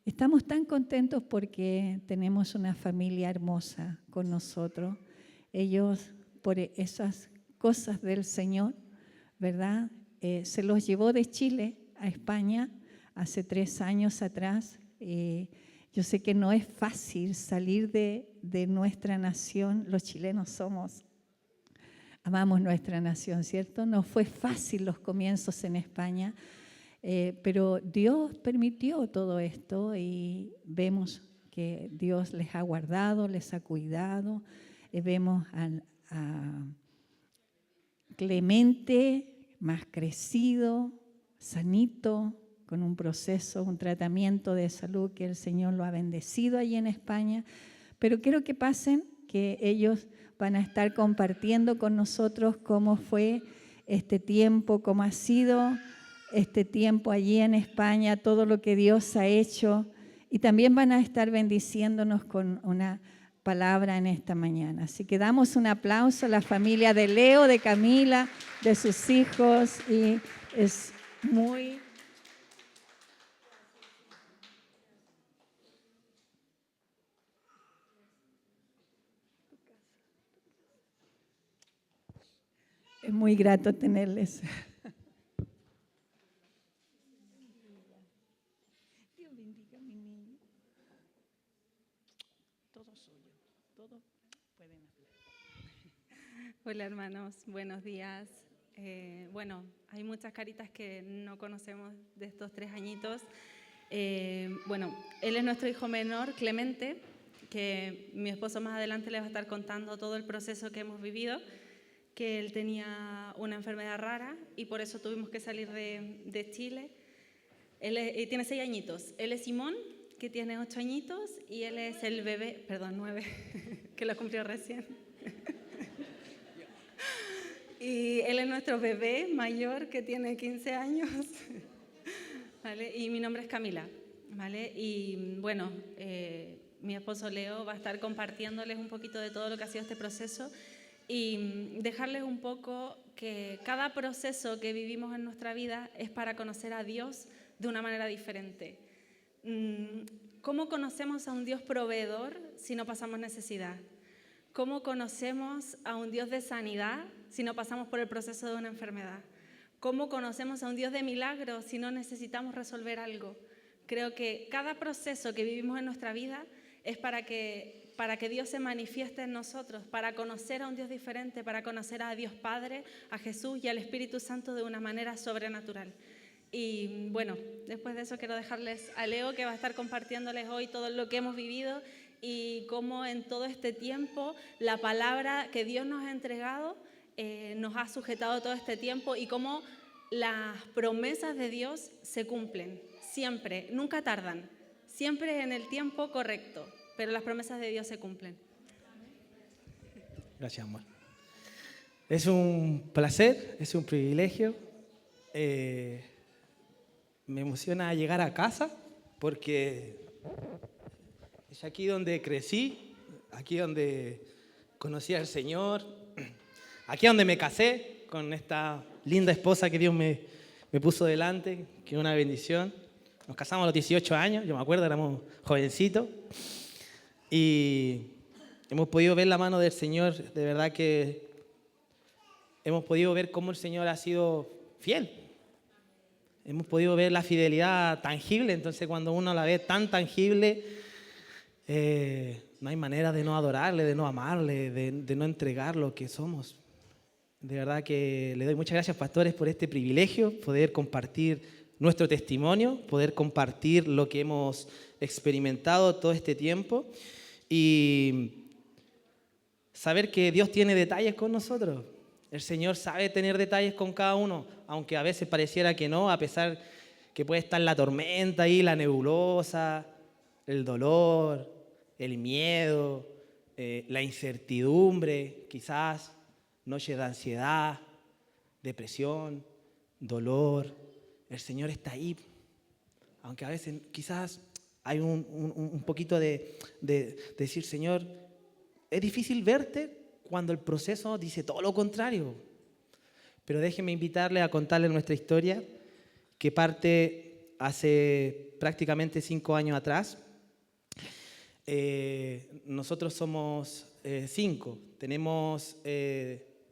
Estamos tan contentos porque tenemos una familia hermosa con nosotros. Ellos, por esas cosas del Señor, ¿verdad? Se los llevó de Chile a España hace 3 años atrás. Yo sé que no es fácil salir de nuestra nación. Los chilenos amamos nuestra nación, ¿cierto? No fue fácil los comienzos en España. Pero Dios permitió todo esto y vemos que Dios les ha guardado, les ha cuidado. Vemos a Clemente más crecido, sanito, con un proceso, un tratamiento de salud que el Señor lo ha bendecido allí en España. Pero quiero que pasen, que ellos van a estar compartiendo con nosotros cómo fue este tiempo, cómo ha sido este tiempo allí en España, todo lo que Dios ha hecho, y también van a estar bendiciéndonos con una palabra en esta mañana. Así que damos un aplauso a la familia de Leo, de Camila, de sus hijos, y es muy... Es muy grato tenerles. Hola hermanos, buenos días. Bueno, hay muchas caritas que no conocemos de estos 3 añitos. Bueno, él es nuestro hijo menor, Clemente, que mi esposo más adelante les va a estar contando todo el proceso que hemos vivido, que él tenía una enfermedad rara y por eso tuvimos que salir de Chile. Él tiene 6 añitos. Él es Simón, que tiene 8 añitos, y él es el bebé, perdón, 9, que lo cumplió recién. Y él es nuestro bebé mayor, que tiene 15 años, ¿vale? Y mi nombre es Camila, ¿vale? Y bueno, mi esposo Leo va a estar compartiéndoles un poquito de todo lo que ha sido este proceso y dejarles un poco que cada proceso que vivimos en nuestra vida es para conocer a Dios de una manera diferente. ¿Cómo conocemos a un Dios proveedor si no pasamos necesidad? ¿Cómo conocemos a un Dios de sanidad si no pasamos por el proceso de una enfermedad? ¿Cómo conocemos a un Dios de milagros si no necesitamos resolver algo? Creo que cada proceso que vivimos en nuestra vida es para que Dios se manifieste en nosotros, para conocer a un Dios diferente, para conocer a Dios Padre, a Jesús y al Espíritu Santo de una manera sobrenatural. Y bueno, después de eso quiero dejarles a Leo, que va a estar compartiéndoles hoy todo lo que hemos vivido y cómo en todo este tiempo la palabra que Dios nos ha entregado nos ha sujetado todo este tiempo y cómo las promesas de Dios se cumplen siempre, nunca tardan, siempre en el tiempo correcto, pero las promesas de Dios se cumplen. Gracias, amor. Es un placer, es un privilegio. Me emociona llegar a casa porque es aquí donde crecí, aquí donde conocí al Señor, aquí donde me casé con esta linda esposa que Dios me puso delante, que es una bendición. Nos casamos a los 18 años, yo me acuerdo, éramos jovencitos. Y hemos podido ver la mano del Señor, de verdad que hemos podido ver cómo el Señor ha sido fiel. Hemos podido ver la fidelidad tangible, entonces cuando uno la ve tan tangible, no hay manera de no adorarle, de no amarle, de no entregar lo que somos. De verdad que le doy muchas gracias, pastores, por este privilegio, poder compartir nuestro testimonio, poder compartir lo que hemos experimentado todo este tiempo y saber que Dios tiene detalles con nosotros. El Señor sabe tener detalles con cada uno, aunque a veces pareciera que no, a pesar que puede estar la tormenta ahí, la nebulosa, el dolor, el miedo, la incertidumbre, quizás noches de ansiedad, depresión, dolor. El Señor está ahí, aunque a veces quizás hay un poquito de decir, Señor, es difícil verte cuando el proceso dice todo lo contrario. Pero déjenme invitarle a contarle nuestra historia, que parte hace prácticamente 5 años atrás. Nosotros somos 5. Tenemos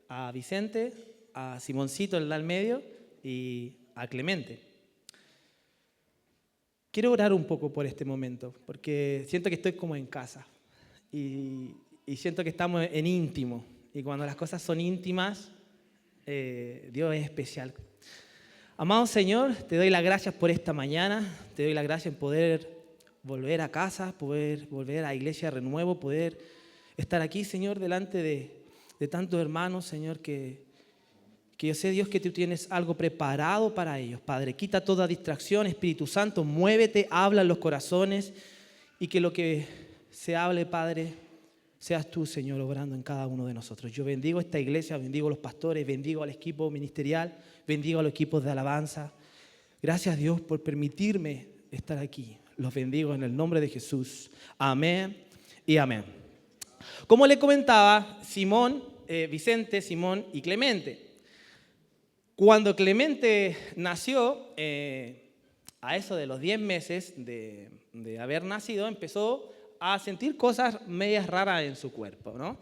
a Vicente, a Simoncito, el al medio, y a Clemente. Quiero orar un poco por este momento, porque siento que estoy como en casa y siento que estamos en íntimo. Y cuando las cosas son íntimas, Dios es especial. Amado Señor, te doy las gracias por esta mañana, te doy las gracias en poder volver a casa, poder volver a Iglesia Renuevo, poder estar aquí, Señor, delante de tantos hermanos, Señor, que yo sé, Dios, que tú tienes algo preparado para ellos. Padre, quita toda distracción, Espíritu Santo, muévete, habla en los corazones y que lo que se hable, Padre, seas tú, Señor, obrando en cada uno de nosotros. Yo bendigo esta iglesia, bendigo a los pastores, bendigo al equipo ministerial, bendigo a los equipos de alabanza. Gracias, Dios, por permitirme estar aquí. Los bendigo en el nombre de Jesús. Amén y amén. Como le comentaba, Vicente, Simón y Clemente. Cuando Clemente nació, a eso de los 10 meses de haber nacido, empezó a sentir cosas medias raras en su cuerpo, ¿no?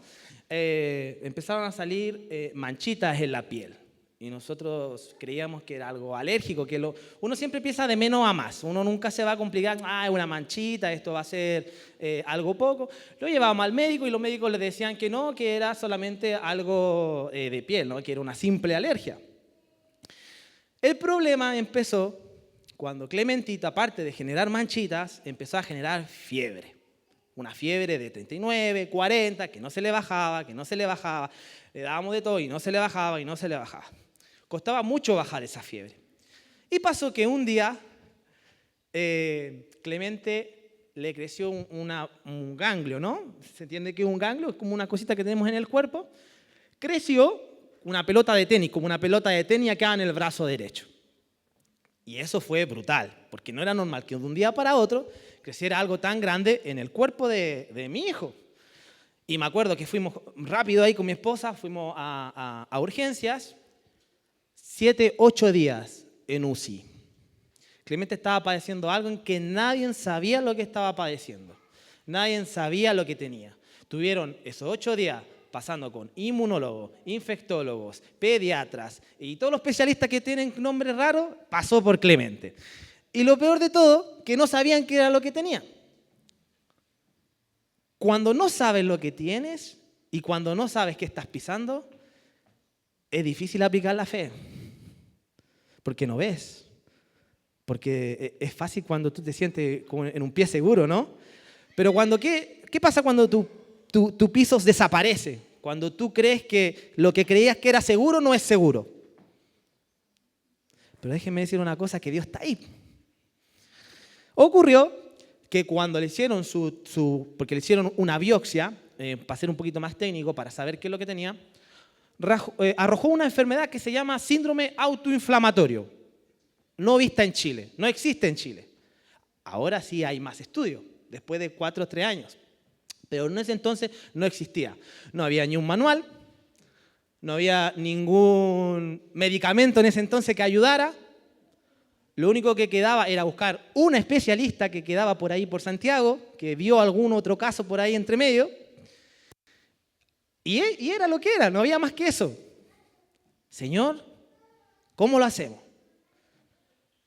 Empezaron a salir manchitas en la piel. Y nosotros creíamos que era algo alérgico, uno siempre empieza de menos a más. Uno nunca se va a complicar, es una manchita, esto va a ser algo poco. Lo llevábamos al médico y los médicos le decían que no, que era solamente algo de piel, ¿no? Que era una simple alergia. El problema empezó cuando Clementito, aparte de generar manchitas, empezó a generar fiebre. Una fiebre de 39, 40, que no se le bajaba, Le dábamos de todo y no se le bajaba. Costaba mucho bajar esa fiebre. Y pasó que un día Clemente le creció un ganglio, ¿no? ¿Se entiende que es un ganglio? Es como una cosita que tenemos en el cuerpo. Creció una pelota de tenis, como una pelota de tenis acá en el brazo derecho. Y eso fue brutal, porque no era normal que de un día para otro creciera algo tan grande en el cuerpo de mi hijo. Y me acuerdo que fuimos rápido ahí con mi esposa, fuimos a urgencias, 7, 8 días en UCI. Clemente estaba padeciendo algo en que nadie sabía lo que estaba padeciendo. Nadie sabía lo que tenía. Tuvieron esos 8 días pasando con inmunólogos, infectólogos, pediatras y todos los especialistas que tienen nombres raros, pasó por Clemente. Y lo peor de todo, que no sabían qué era lo que tenía. Cuando no sabes lo que tienes y cuando no sabes qué estás pisando, es difícil aplicar la fe. Porque no ves. Porque es fácil cuando tú te sientes como en un pie seguro, ¿no? Pero ¿qué pasa cuando tu piso desaparece? Cuando tú crees que lo que creías que era seguro no es seguro. Pero déjenme decir una cosa, que Dios está ahí. Ocurrió que cuando le hicieron porque le hicieron una biopsia, para ser un poquito más técnico, para saber qué es lo que tenía, arrojó una enfermedad que se llama síndrome autoinflamatorio. No vista en Chile, no existe en Chile. Ahora sí hay más estudios, después de 4 o 3 años. Pero en ese entonces no existía. No había ni un manual, no había ningún medicamento en ese entonces que ayudara. Lo único que quedaba era buscar un especialista que quedaba por ahí por Santiago, que vio algún otro caso por ahí entre medio. Y era lo que era, no había más que eso. Señor, ¿cómo lo hacemos?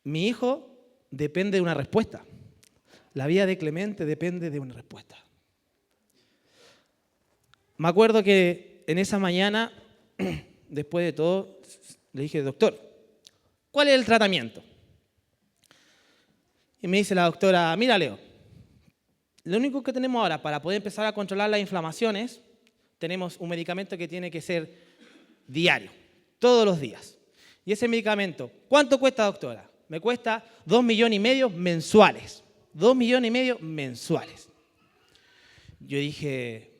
Mi hijo depende de una respuesta. La vida de Clemente depende de una respuesta. Me acuerdo que en esa mañana, después de todo, le dije, doctor, ¿cuál es el tratamiento? Y me dice la doctora, mira Leo, lo único que tenemos ahora para poder empezar a controlar las inflamaciones, tenemos un medicamento que tiene que ser diario, todos los días. Y ese medicamento, ¿cuánto cuesta, doctora? Me cuesta 2,5 millones mensuales. 2,5 millones mensuales. Yo dije,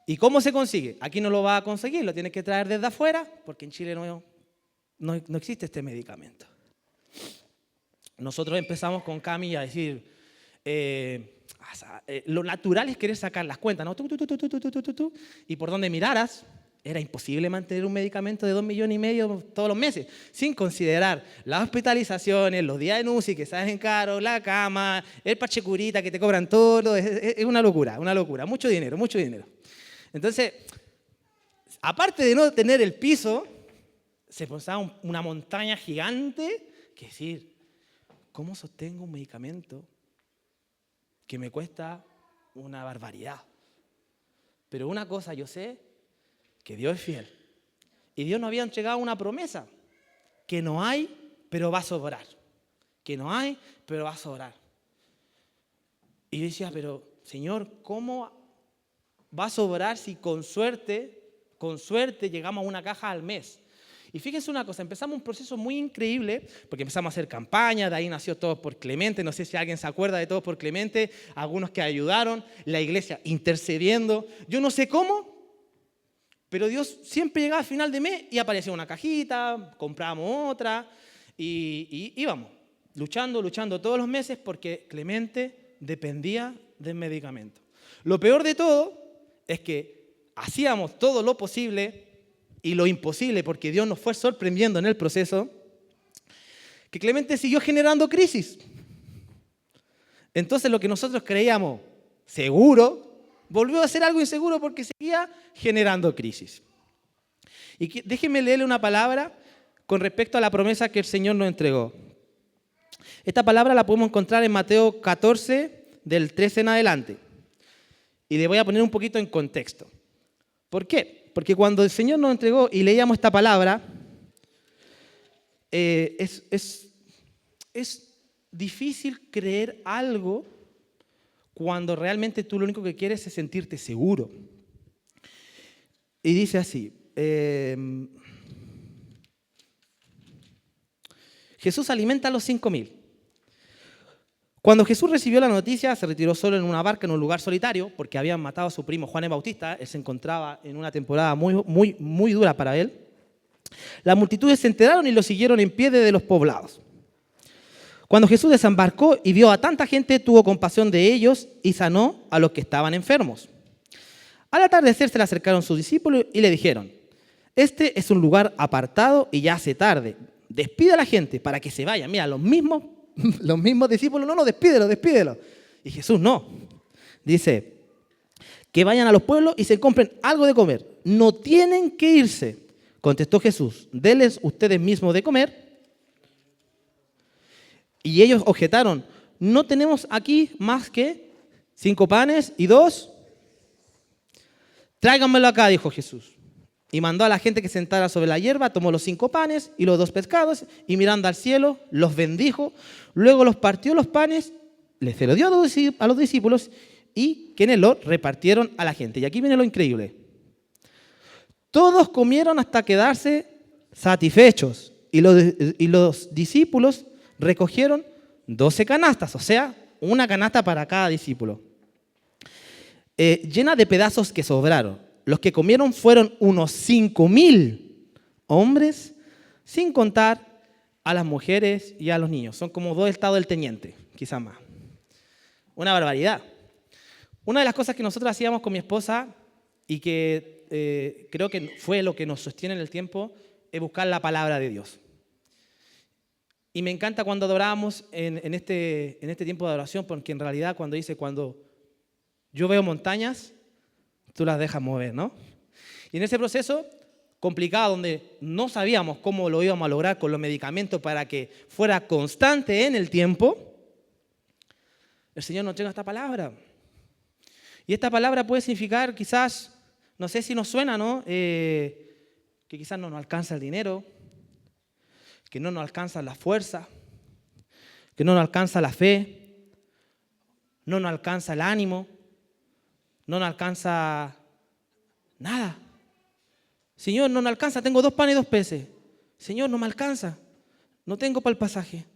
¿y cómo se consigue? Aquí no lo va a conseguir, lo tienes que traer desde afuera, porque en Chile no existe este medicamento. Nosotros empezamos con Cami a decir, lo natural es querer sacar las cuentas, ¿no? Y por donde miraras, era imposible mantener un medicamento de 2,5 millones todos los meses, sin considerar las hospitalizaciones, los días de UCI que salen caros, la cama, el pachecurita que te cobran todo. Es una locura, mucho dinero, mucho dinero. Entonces, aparte de no tener el piso, se pensaba una montaña gigante, que decir, ¿cómo sostengo un medicamento que me cuesta una barbaridad? Pero una cosa yo sé, que Dios es fiel. Y Dios nos había entregado una promesa, que no hay, pero va a sobrar. Que no hay, pero va a sobrar. Y yo decía, pero Señor, ¿cómo va a sobrar si con suerte llegamos a una caja al mes? Y fíjense una cosa, empezamos un proceso muy increíble, porque empezamos a hacer campaña, de ahí nació Todos por Clemente, no sé si alguien se acuerda de Todos por Clemente, algunos que ayudaron, la iglesia intercediendo, yo no sé cómo, pero Dios siempre llegaba al final de mes y aparecía una cajita, comprábamos otra, y íbamos, luchando todos los meses, porque Clemente dependía del medicamento. Lo peor de todo es que hacíamos todo lo posible y lo imposible, porque Dios nos fue sorprendiendo en el proceso, que Clemente siguió generando crisis. Entonces lo que nosotros creíamos seguro, volvió a ser algo inseguro porque seguía generando crisis. Y déjenme leerle una palabra con respecto a la promesa que el Señor nos entregó. Esta palabra la podemos encontrar en Mateo 14, del 13 en adelante. Y le voy a poner un poquito en contexto. ¿Por qué? Porque cuando el Señor nos entregó y leíamos esta palabra, es difícil creer algo cuando realmente tú lo único que quieres es sentirte seguro. Y dice así, Jesús alimenta a los 5,000. Cuando Jesús recibió la noticia, se retiró solo en una barca en un lugar solitario, porque habían matado a su primo Juan el Bautista. Él se encontraba en una temporada muy dura para él. Las multitudes se enteraron y lo siguieron en pie desde los poblados. Cuando Jesús desembarcó y vio a tanta gente, tuvo compasión de ellos y sanó a los que estaban enfermos. Al atardecer se le acercaron sus discípulos y le dijeron, este es un lugar apartado y ya hace tarde. Despide a la gente para que se vayan. Mira, los mismos discípulos, no, despídelo. Y Jesús no. Dice, que vayan a los pueblos y se compren algo de comer. No tienen que irse. Contestó Jesús, denles ustedes mismos de comer. Y ellos objetaron, no tenemos aquí más que 5 panes y 2. Tráiganmelo acá, dijo Jesús. Y mandó a la gente que sentara sobre la hierba, tomó los 5 panes y los 2 pescados, y mirando al cielo, los bendijo. Luego los partió los panes, se los dio a los discípulos, y quienes lo repartieron a la gente. Y aquí viene lo increíble. Todos comieron hasta quedarse satisfechos, y los discípulos recogieron 12 canastas, o sea, una canasta para cada discípulo, llena de pedazos que sobraron. Los que comieron fueron unos 5,000 hombres, sin contar a las mujeres y a los niños. Son como 2 estados del teniente, quizás más. Una barbaridad. Una de las cosas que nosotros hacíamos con mi esposa y que creo que fue lo que nos sostiene en el tiempo es buscar la palabra de Dios. Y me encanta cuando adorábamos en este tiempo de adoración, porque en realidad cuando yo veo montañas, tú las dejas mover, ¿no? Y en ese proceso complicado, donde no sabíamos cómo lo íbamos a lograr con los medicamentos para que fuera constante en el tiempo, el Señor nos entrega esta palabra. Y esta palabra puede significar quizás, no sé si nos suena, ¿no? Que quizás no nos alcanza el dinero, que no nos alcanza la fuerza, que no nos alcanza la fe, no nos alcanza el ánimo, no nos alcanza nada. Señor, no me alcanza, tengo 2 panes y 2 peces. Señor, no me alcanza, no tengo para el pasaje.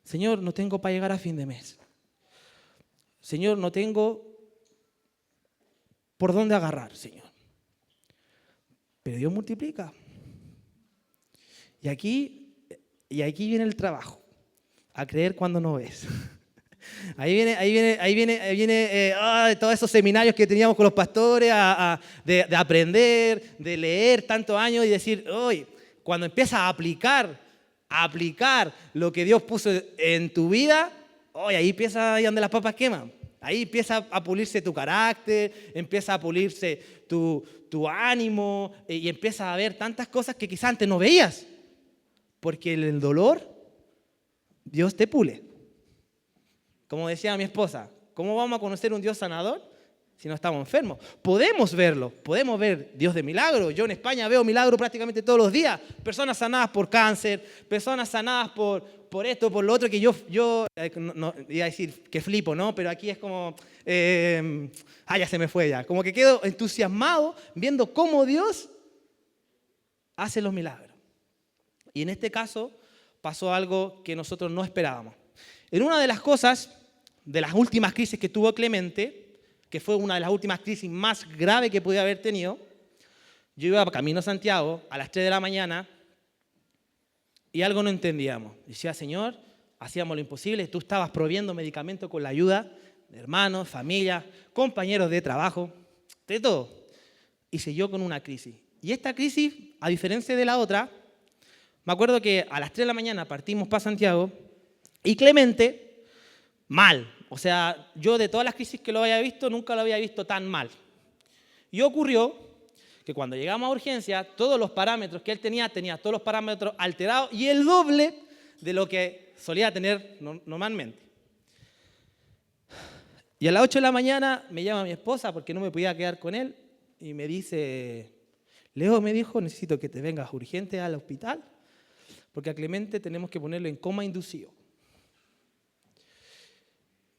Señor, no tengo para llegar a fin de mes. Señor, no tengo por dónde agarrar, Señor. Pero Dios multiplica. Y aquí viene el trabajo, a creer cuando no ves. Todos esos seminarios que teníamos con los pastores, de aprender, de leer tantos años y decir, hoy, cuando empiezas a aplicar lo que Dios puso en tu vida, hoy ahí empieza ahí donde las papas queman. Ahí empieza a pulirse tu carácter, empieza a pulirse tu ánimo y empiezas a ver tantas cosas que quizás antes no veías. Porque en el dolor, Dios te pule. Como decía mi esposa, ¿cómo vamos a conocer un Dios sanador si no estamos enfermos? Podemos verlo, podemos ver Dios de milagro. Yo en España veo milagros prácticamente todos los días. Personas sanadas por cáncer, personas sanadas por esto, por lo otro, que yo no, iba a decir que flipo, ¿no? Pero aquí es como, ya se me fue ya. Como que quedo entusiasmado viendo cómo Dios hace los milagros. Y en este caso pasó algo que nosotros no esperábamos. En una de las cosas, de las últimas crisis que tuvo Clemente, que fue una de las últimas crisis más graves que podía haber tenido, yo iba camino a Santiago a las 3 de la mañana y algo no entendíamos. Decía, Señor, hacíamos lo imposible, tú estabas proveyendo medicamentos con la ayuda de hermanos, familia, compañeros de trabajo, de todo. Y siguió con una crisis. Y esta crisis, a diferencia de la otra, me acuerdo que a las 3 de la mañana partimos para Santiago y Clemente, mal. O sea, yo de todas las crisis que lo había visto, nunca lo había visto tan mal. Y ocurrió que cuando llegamos a urgencia, todos los parámetros que él tenía todos los parámetros alterados y el doble de lo que solía tener normalmente. Y a las 8 de la mañana me llama mi esposa porque no me podía quedar con él y me dice, Leo me dijo, necesito que te vengas urgente al hospital porque a Clemente tenemos que ponerlo en coma inducido.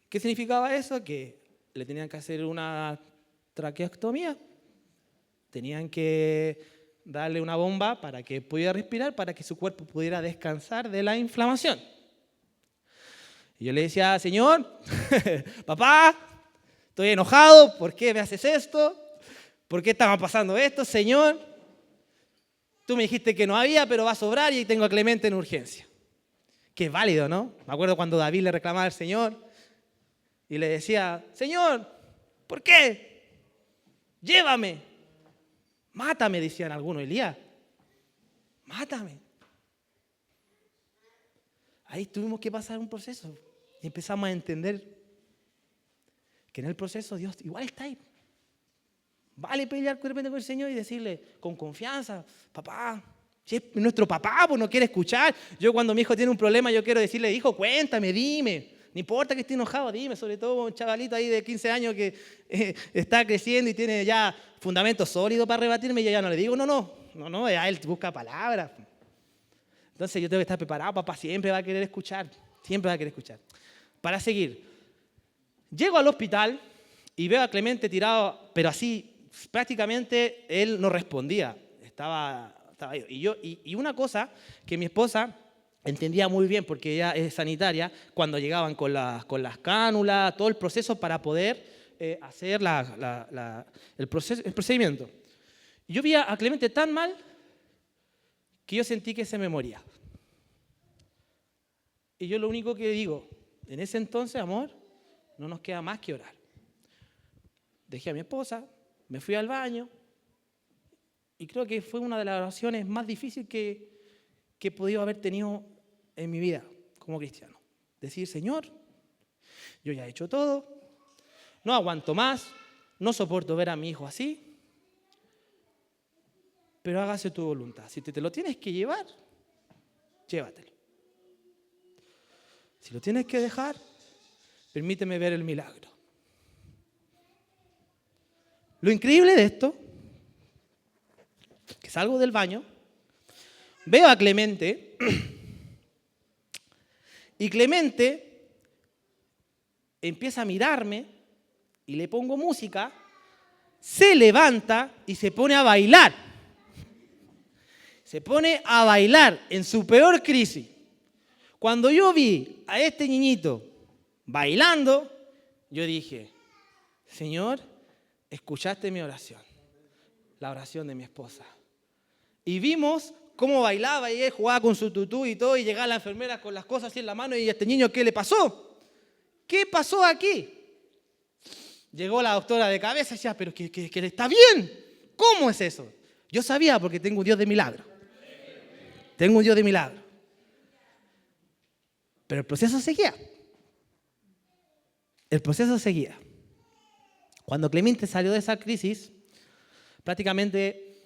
¿Qué significaba eso? Que le tenían que hacer una traqueostomía. Tenían que darle una bomba para que pudiera respirar, para que su cuerpo pudiera descansar de la inflamación. Y yo le decía, Señor, papá, estoy enojado, ¿por qué me haces esto? ¿Por qué estaba pasando esto, Señor? Tú me dijiste que no había, pero va a sobrar y tengo a Clemente en urgencia. Que es válido, ¿no? Me acuerdo cuando David le reclamaba al Señor y le decía, Señor, ¿por qué? Llévame. Mátame, decían algunos. Elías, mátame. Ahí tuvimos que pasar un proceso y empezamos a entender que en el proceso Dios igual está ahí. Vale pelear de repente con el Señor y decirle con confianza, papá, si es nuestro papá, pues no quiere escuchar. Yo cuando mi hijo tiene un problema, yo quiero decirle, hijo, cuéntame, dime. No importa que esté enojado, dime, sobre todo un chavalito ahí de 15 años que está creciendo y tiene ya fundamentos sólidos para rebatirme, y yo ya no le digo, no, ya él busca palabras. Entonces yo tengo que estar preparado, papá siempre va a querer escuchar, Para seguir, llego al hospital y veo a Clemente tirado, pero así, prácticamente él no respondía, estaba ahí. Y una cosa que mi esposa entendía muy bien, porque ella es sanitaria, cuando llegaban con las cánulas, todo el proceso para poder hacer el procedimiento. Yo vi a Clemente tan mal que yo sentí que se me moría. Y yo lo único que digo, en ese entonces, amor, no nos queda más que orar. Dejé a mi esposa, me fui al baño y creo que fue una de las oraciones más difíciles que he podido haber tenido en mi vida como cristiano. Decir, Señor, yo ya he hecho todo, no aguanto más, no soporto ver a mi hijo así, pero hágase tu voluntad. Si te lo tienes que llevar, llévatelo. Si lo tienes que dejar, permíteme ver el milagro. Lo increíble de esto, que salgo del baño, veo a Clemente y Clemente empieza a mirarme y le pongo música, se levanta y se pone a bailar. Se pone a bailar en su peor crisis. Cuando yo vi a este niñito bailando, yo dije, Señor, escuchaste mi oración, la oración de mi esposa. Y vimos cómo bailaba y él jugaba con su tutú y todo, y llegaba la enfermera con las cosas así en la mano, y a este niño, ¿qué le pasó? ¿qué pasó aquí? Llegó la doctora de cabeza y decía, pero que está bien. ¿Cómo es eso? Yo sabía porque tengo un Dios de milagro. Tengo un Dios de milagro. Pero el proceso seguía. El proceso seguía. Cuando Clemente salió de esa crisis, prácticamente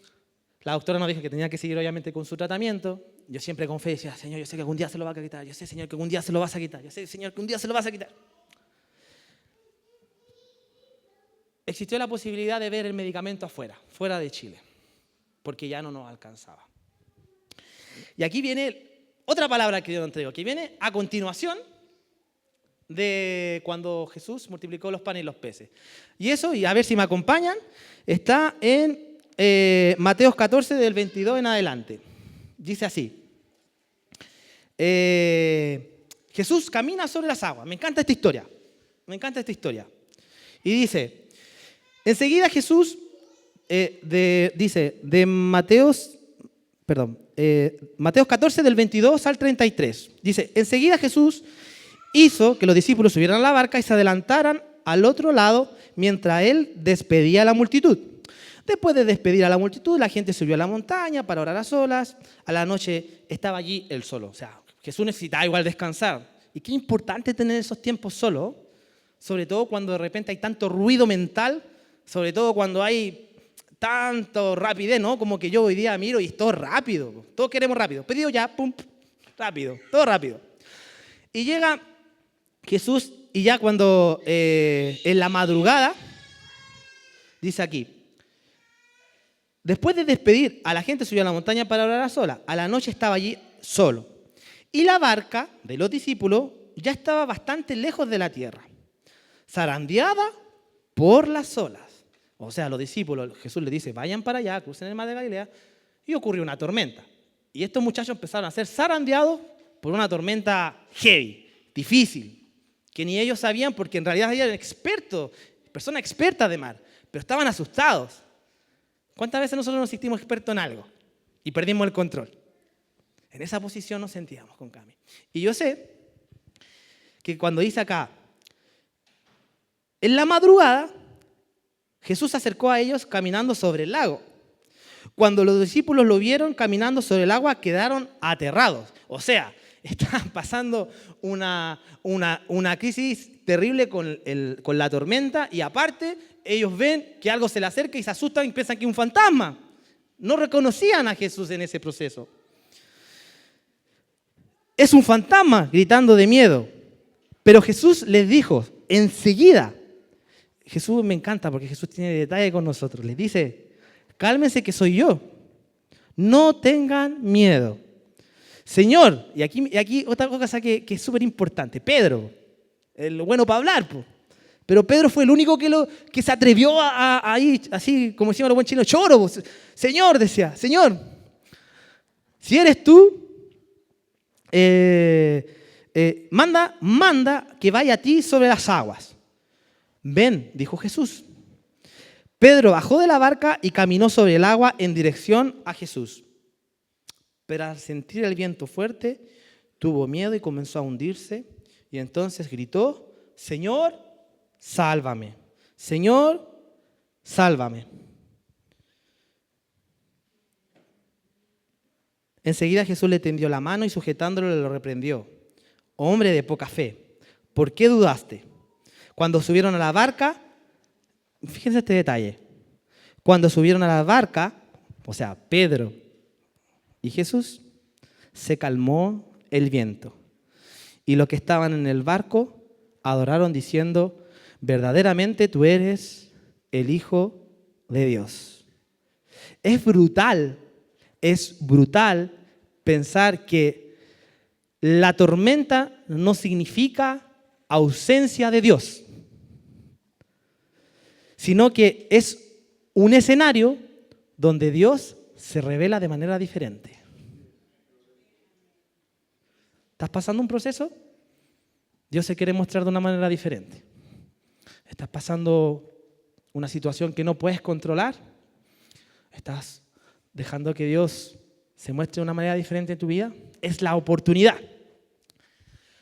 la doctora nos dijo que tenía que seguir obviamente con su tratamiento. Yo siempre con fe decía, Señor, yo sé que algún día se lo va a quitar. Yo sé, Señor, que algún día se lo vas a quitar. Yo sé, Señor, que un día se lo vas a quitar. Existió la posibilidad de ver el medicamento afuera, fuera de Chile, porque ya no nos alcanzaba. Y aquí viene otra palabra que yo entrego, que viene a continuación de cuando Jesús multiplicó los panes y los peces. Y eso, y a ver si me acompañan, está en Mateo 14, del 22 en adelante. Dice así. Jesús camina sobre las aguas. Me encanta esta historia. Me encanta esta historia. Y dice, enseguida Jesús, de Mateos 14 del 22 al 33. Dice, enseguida Jesús hizo que los discípulos subieran a la barca y se adelantaran al otro lado mientras él despedía a la multitud. Después de despedir a la multitud, la gente subió a la montaña para orar a solas. A la noche estaba allí él solo. O sea, Jesús necesitaba igual descansar. Y qué importante tener esos tiempos solo, sobre todo cuando de repente hay tanto ruido mental, sobre todo cuando hay tanto rapidez, ¿no? Como que yo hoy día miro y es todo rápido. Todos queremos rápido. Pedido ya, pum, rápido, todo rápido. Y llega Jesús y ya cuando en la madrugada, dice aquí, después de despedir a la gente subió a la montaña para orar a solas. A la noche estaba allí solo. Y la barca de los discípulos ya estaba bastante lejos de la tierra, zarandeada por las olas. O sea, los discípulos, Jesús les dice, vayan para allá, crucen el mar de Galilea, y ocurrió una tormenta. Y estos muchachos empezaron a ser zarandeados por una tormenta heavy, difícil, que ni ellos sabían porque en realidad eran expertos, personas expertas de mar, pero estaban asustados. ¿Cuántas veces nosotros nos sentimos expertos en algo y perdimos el control? En esa posición nos sentíamos con Cami. Y yo sé que cuando dice acá, en la madrugada, Jesús se acercó a ellos caminando sobre el lago. Cuando los discípulos lo vieron caminando sobre el agua, quedaron aterrados. O sea, estaban pasando una crisis terrible con la tormenta y aparte ellos ven que algo se le acerca y se asustan y piensan que es un fantasma. No reconocían a Jesús en ese proceso. Es un fantasma, gritando de miedo. Pero Jesús les dijo enseguida. Jesús me encanta porque Jesús tiene detalle con nosotros. Les dice, cálmense que soy yo. No tengan miedo. Señor, y aquí otra cosa que es súper importante. Pedro, el bueno para hablar, pues. Pero Pedro fue el único que se atrevió a ir, así como decíamos los buen chinos, choro. Pues. Señor, decía, Señor, si eres tú, manda que vaya a ti sobre las aguas. Ven, dijo Jesús. Pedro bajó de la barca y caminó sobre el agua en dirección a Jesús. Pero al sentir el viento fuerte, tuvo miedo y comenzó a hundirse. Y entonces gritó, Señor, sálvame. Señor, sálvame. Enseguida Jesús le tendió la mano y sujetándolo lo reprendió. Hombre de poca fe, ¿por qué dudaste? Cuando subieron a la barca, fíjense este detalle, cuando subieron a la barca, o sea, Pedro y Jesús, se calmó el viento. Y los que estaban en el barco adoraron diciendo, verdaderamente tú eres el Hijo de Dios. Es brutal pensar que la tormenta no significa ausencia de Dios, sino que es un escenario donde Dios se revela de manera diferente. ¿Estás pasando un proceso? Dios se quiere mostrar de una manera diferente. ¿Estás pasando una situación que no puedes controlar? ¿Estás dejando que Dios se muestre de una manera diferente en tu vida? Es la oportunidad.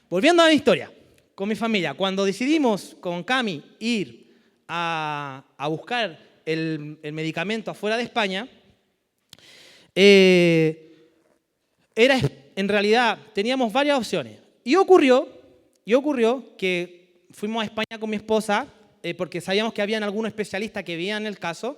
Volviendo a la historia. con mi familia. Cuando decidimos con Cami ir a buscar el medicamento afuera de España, en realidad teníamos varias opciones. Y ocurrió que fuimos a España con mi esposa, porque sabíamos que habían algunos especialistas que veían el caso.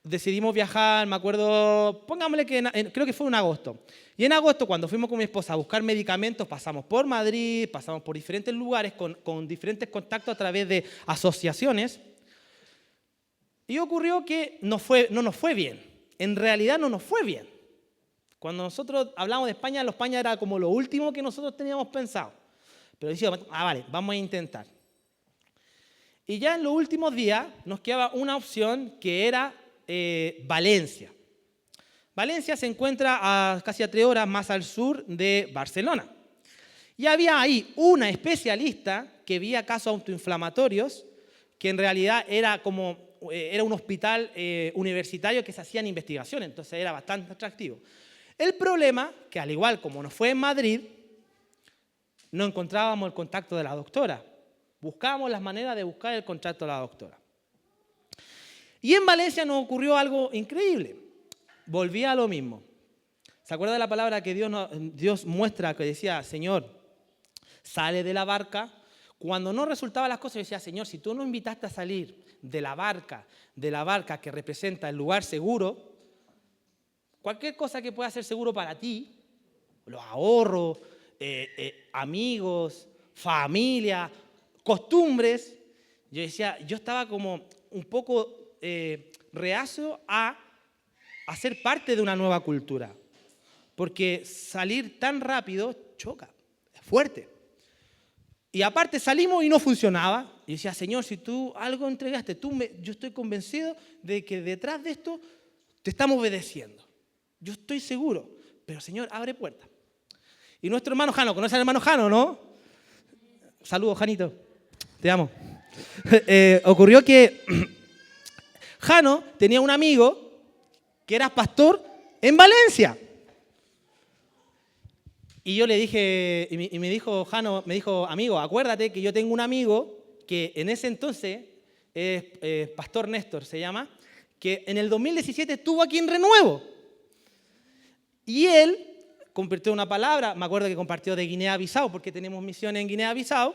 Decidimos viajar, me acuerdo, pongámosle que creo que fue en agosto. Y en agosto, cuando fuimos con mi esposa a buscar medicamentos, pasamos por Madrid, pasamos por diferentes lugares con diferentes contactos a través de asociaciones. Y ocurrió que no nos fue bien. En realidad no nos fue bien. Cuando nosotros hablamos de España era como lo último que nosotros teníamos pensado. Pero decíamos, vale, vamos a intentar. Y ya en los últimos días nos quedaba una opción que era Valencia. Valencia se encuentra casi a 3 horas más al sur de Barcelona. Y había ahí una especialista que veía casos autoinflamatorios, que en realidad era un hospital universitario que se hacían investigaciones, entonces era bastante atractivo. El problema, que al igual como nos fue en Madrid, no encontrábamos el contacto de la doctora. Buscábamos las maneras de buscar el contacto de la doctora. Y en Valencia nos ocurrió algo increíble. Volvía a lo mismo. ¿Se acuerda de la palabra que Dios muestra, que decía, Señor, sale de la barca? Cuando no resultaban las cosas, yo decía, Señor, si tú nos invitaste a salir de la barca que representa el lugar seguro, cualquier cosa que pueda ser seguro para ti, los ahorros, amigos, familia, costumbres, yo estaba como un poco reacio a ser parte de una nueva cultura, porque salir tan rápido choca, es fuerte. Y aparte salimos y no funcionaba. Y decía, Señor, si tú algo entregaste, yo estoy convencido de que detrás de esto te estamos obedeciendo. Yo estoy seguro. Pero, Señor, abre puertas. Y nuestro hermano Jano, ¿conoce al hermano Jano, no? Saludos, Janito. Te amo. Ocurrió que Jano tenía un amigo que era pastor en Valencia. Y yo le dije, y me dijo Jano, amigo, acuérdate que yo tengo un amigo que en ese entonces es Pastor Néstor, se llama, que en el 2017 estuvo aquí en Renuevo. Y él compartió una palabra, me acuerdo que compartió de Guinea-Bissau, porque tenemos misión en Guinea-Bissau.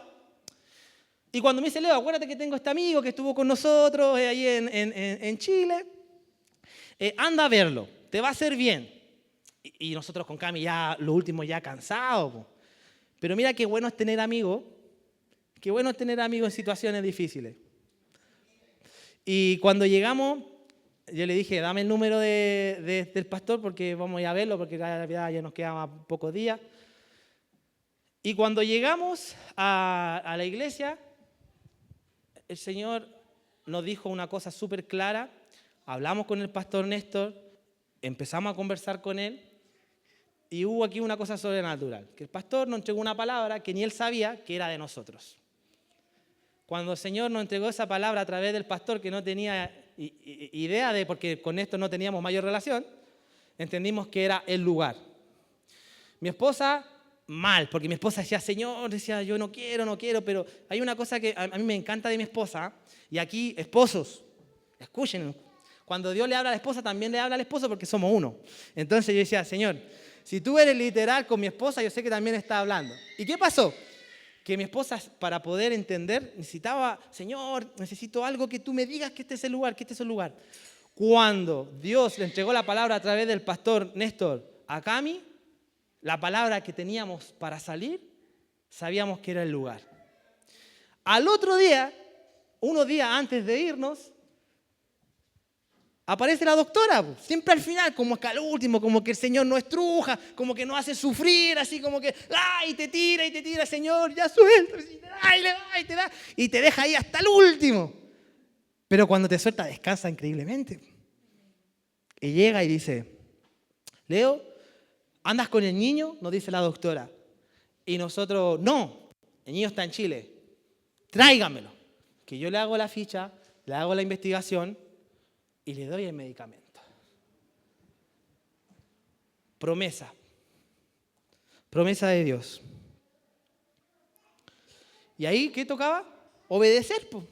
Y cuando me dice, Leo, acuérdate que tengo este amigo que estuvo con nosotros ahí en Chile, anda a verlo, te va a hacer bien. Y nosotros con Cami ya, lo último, ya cansados. Pero mira qué bueno es tener amigos, en situaciones difíciles. Y cuando llegamos, yo le dije, dame el número del pastor porque vamos a ir a verlo, porque ya nos quedaban pocos días. Y cuando llegamos a la iglesia, el Señor nos dijo una cosa súper clara. Hablamos con el pastor Néstor, empezamos a conversar con él. Y hubo aquí una cosa sobrenatural, que el pastor nos entregó una palabra que ni él sabía que era de nosotros. Cuando el Señor nos entregó esa palabra a través del pastor que no tenía idea de, porque con esto no teníamos mayor relación, entendimos que era el lugar. Mi esposa, mal, porque mi esposa decía, Señor, yo no quiero, pero hay una cosa que a mí me encanta de mi esposa, y aquí, esposos, escuchen, cuando Dios le habla a la esposa, también le habla al esposo porque somos uno. Entonces yo decía, Señor, si tú eres literal con mi esposa, yo sé que también está hablando. ¿Y qué pasó? Que mi esposa, para poder entender, necesitaba, Señor, necesito algo que tú me digas que este es el lugar, que este es el lugar. Cuando Dios le entregó la palabra a través del pastor Néstor a Cami, la palabra que teníamos para salir, sabíamos que era el lugar. Al otro día, unos días antes de irnos, aparece la doctora, siempre al final, como que al último, como que el Señor nos estruja, como que nos hace sufrir, así como que, ¡ay! Te tira, Señor, ya suelta, y te da, y le da, y te da, y te deja ahí hasta el último. Pero cuando te suelta, descansa increíblemente. Y llega y dice, Leo, ¿andas con el niño? Nos dice la doctora. Y nosotros, no, el niño está en Chile, tráigamelo. Que yo le hago la ficha, le hago la investigación, y le doy el medicamento. Promesa de Dios. Y ahí, ¿qué tocaba? Obedecer, pues.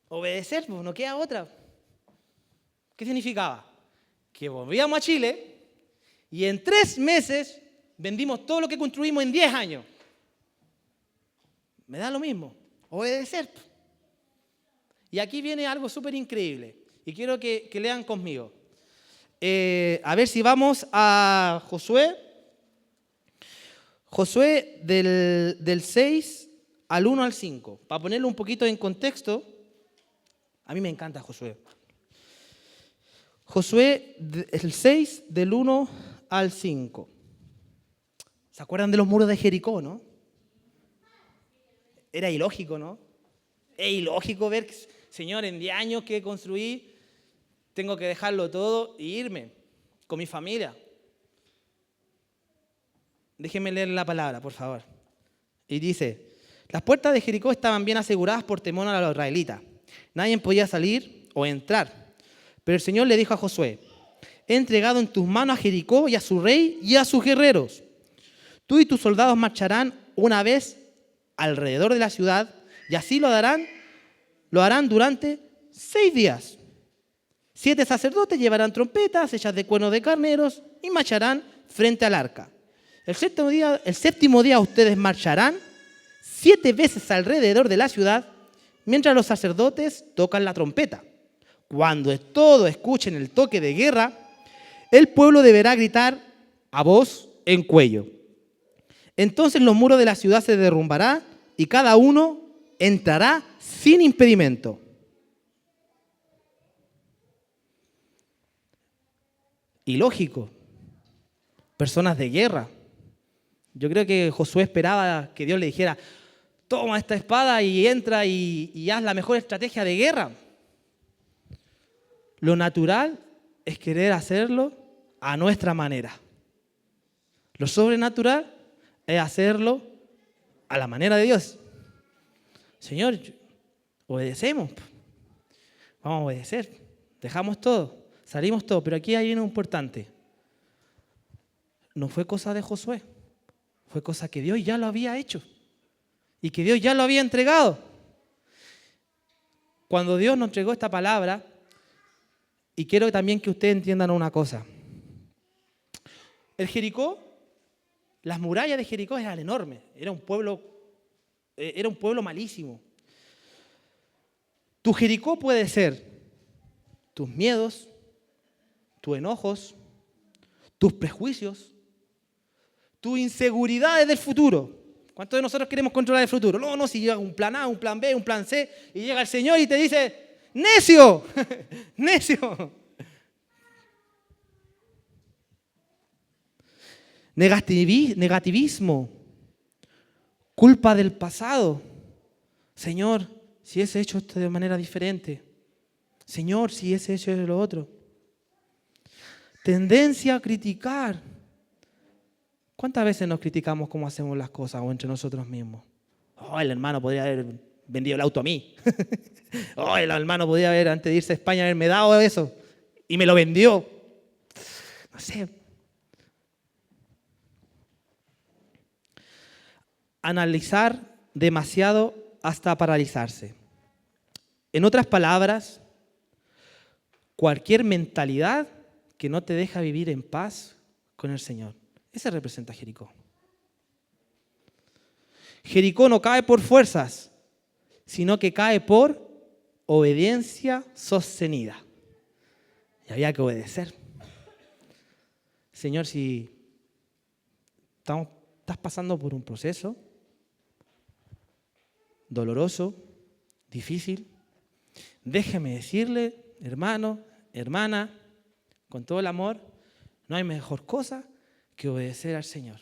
Obedecer, pues, no queda otra. ¿Qué significaba? Que volvíamos a Chile y en 3 meses vendimos todo lo que construimos en 10 años. Me da lo mismo, obedecer. Y aquí viene algo súper increíble y quiero que lean conmigo. A ver si vamos a Josué. Josué del 6 al 1 al 5. Para ponerlo un poquito en contexto, a mí me encanta Josué. Josué, el 6 del 1 al 5. ¿Se acuerdan de los muros de Jericó, no? Era ilógico, ¿no? Es ilógico ver, Señor, en 10 años que construí, tengo que dejarlo todo e irme con mi familia. Déjenme leer la palabra, por favor. Y dice, las puertas de Jericó estaban bien aseguradas por temor a los israelitas. Nadie podía salir o entrar. Pero el Señor le dijo a Josué, he entregado en tus manos a Jericó y a su rey y a sus guerreros. Tú y tus soldados marcharán una vez alrededor de la ciudad y así lo harán durante 6 días. 7 sacerdotes llevarán trompetas hechas de cuernos de carneros y marcharán frente al arca. El séptimo día ustedes marcharán 7 veces alrededor de la ciudad mientras los sacerdotes tocan la trompeta. Cuando todos escuchen el toque de guerra, el pueblo deberá gritar a voz en cuello. Entonces los muros de la ciudad se derrumbarán y cada uno entrará sin impedimento. Ilógico. Personas de guerra. Yo creo que Josué esperaba que Dios le dijera, toma esta espada y entra y haz la mejor estrategia de guerra. Lo natural es querer hacerlo a nuestra manera. Lo sobrenatural es hacerlo a la manera de Dios. Señor, obedecemos. Vamos a obedecer. Dejamos todo. Salimos todo. Pero aquí hay algo importante. No fue cosa de Josué. Fue cosa que Dios ya lo había hecho. Y que Dios ya lo había entregado. Cuando Dios nos entregó esta palabra, y quiero también que ustedes entiendan una cosa. El Jericó, las murallas de Jericó eran enormes. Era un pueblo malísimo. Tu Jericó puede ser tus miedos, tus enojos, tus prejuicios, tus inseguridades del futuro. ¿Cuántos de nosotros queremos controlar el futuro? No, si llega un plan A, un plan B, un plan C, y llega el Señor y te dice, ¡necio! ¡Necio! Negativismo, culpa del pasado. Señor, si ese hecho esto de manera diferente. Señor, si ese hecho es lo otro. Tendencia a criticar. ¿Cuántas veces nos criticamos cómo hacemos las cosas o entre nosotros mismos? Oh, el hermano podría haber vendido el auto a mí. Oh, el hermano podría haber, antes de irse a España, haberme dado eso. Y me lo vendió. No sé. Analizar demasiado hasta paralizarse. En otras palabras, cualquier mentalidad que no te deja vivir en paz con el Señor. Ese representa a Jericó. Jericó no cae por fuerzas, sino que cae por obediencia sostenida. Y había que obedecer. Señor, si estás pasando por un proceso doloroso, difícil, déjeme decirle, hermano, hermana, con todo el amor, no hay mejor cosa que obedecer al Señor.